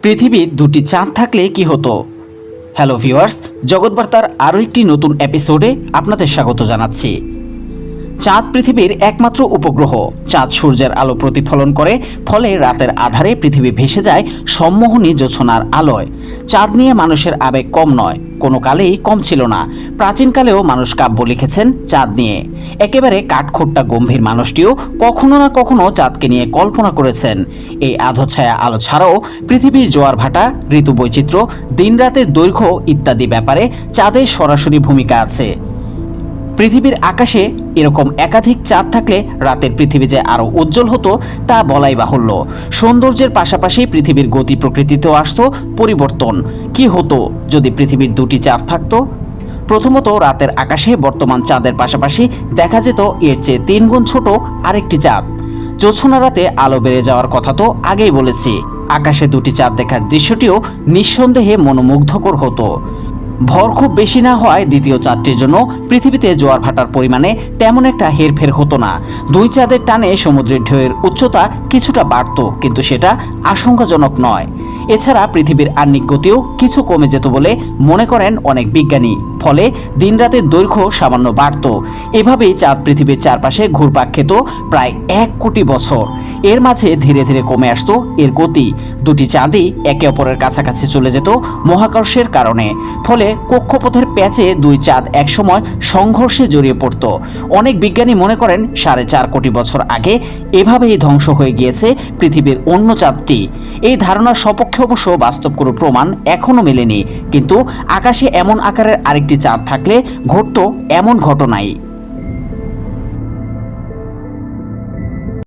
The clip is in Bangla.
পৃথিবীর দুটি চাঁদ থাকলে কি হতো। হ্যালো ভিউয়ার্স, জগৎবার্তার আরও একটি নতুন এপিসোডে আপনাদের স্বাগত জানাচ্ছি। চাঁদ পৃথিবীর একমাত্র উপগ্রহ। চাঁদ সূর্যের আলো প্রতিফলন করে, ফলে রাতের আধারে পৃথিবী ভেসে যায় সম্মোহনী জোছনার আলোয়। চাঁদ নিয়ে মানুষের আবেগ কম নয়, কোনো কালেই কম ছিল না। প্রাচীনকালেও মানুষ কাব্য লিখেছেন চাঁদ নিয়ে। একেবারে কাঠখোট্টা গম্ভীর মানুষটিও কখনো না কখনো চাঁদকে নিয়ে কল্পনা করেছেন। এই আধোছায়া আলো ছাড়াও পৃথিবীর জোয়ার ভাটা, ঋতু বৈচিত্র্য, দিনরাতের দৈর্ঘ্য ইত্যাদি ব্যাপারে চাঁদের সরাসরি ভূমিকা আছে। পৃথিবীর আকাশে এরকম একাধিক চাঁদ থাকলে রাতের পৃথিবী যে আরও উজ্জ্বল হতো তা বলাই বাহুল্য। সৌন্দর্যের পাশাপাশি পৃথিবীর গতি প্রকৃতিতেও আসতো পরিবর্তন। কি হতো যদি পৃথিবীর দুটি চাঁদ থাকতো? প্রথমত, রাতের আকাশে বর্তমান চাঁদের পাশাপাশি দেখা যেত এর চেয়ে 3 গুণ ছোট আরেকটি চাঁদ। জ্যোৎস্না রাতে আলো বেড়ে যাওয়ার কথা তো আগেই বলেছি। আকাশে দুটি চাঁদ দেখার দৃশ্যটিও নিঃসন্দেহে মনোমুগ্ধকর হতো। ভর খুব বেশি না হওয়ায় দ্বিতীয় চাঁদটির জন্য পৃথিবীতে জোয়ার ভাটার পরিমাণে তেমন একটা হেরফের হতো না। দুই চাঁদের টানে সমুদ্রের ঢেউয়ের উচ্চতা কিছুটা বাড়ত, কিন্তু সেটা আশঙ্কাজনক নয়। এছাড়া পৃথিবীর আহ্নিক গতিও কিছু কমে যেত বলে মনে করেন অনেক বিজ্ঞানী। ফলে দিনরাতের দৈর্ঘ্য সামান্য বাড়ত। এভাবেই চাঁদ পৃথিবীর চারপাশে ঘুরপাক খেত প্রায় 1 কোটি বছর। এর মাঝে ধীরে ধীরে কমে আসতো এর গতি। দুটি চাঁদই একে অপরের কাছাকাছি চলে যেত মহাকর্ষের কারণে। ফলে কক্ষপথের প্যাচে দুই চাঁদ একসময় সংঘর্ষে জড়িয়ে পড়ত। অনেক বিজ্ঞানী মনে করেন 4.5 কোটি বছর আগে এভাবেই ধ্বংস হয়ে গিয়েছে পৃথিবীর অন্য চাঁদটি। এই ধারণার সপক্ষে অবশ্য বাস্তব কোনো প্রমাণ এখনো মেলেনি, কিন্তু আকাশে এমন আকারের আরেকটি চাঁদ থাকলে ঘটতো এমন ঘটনাই।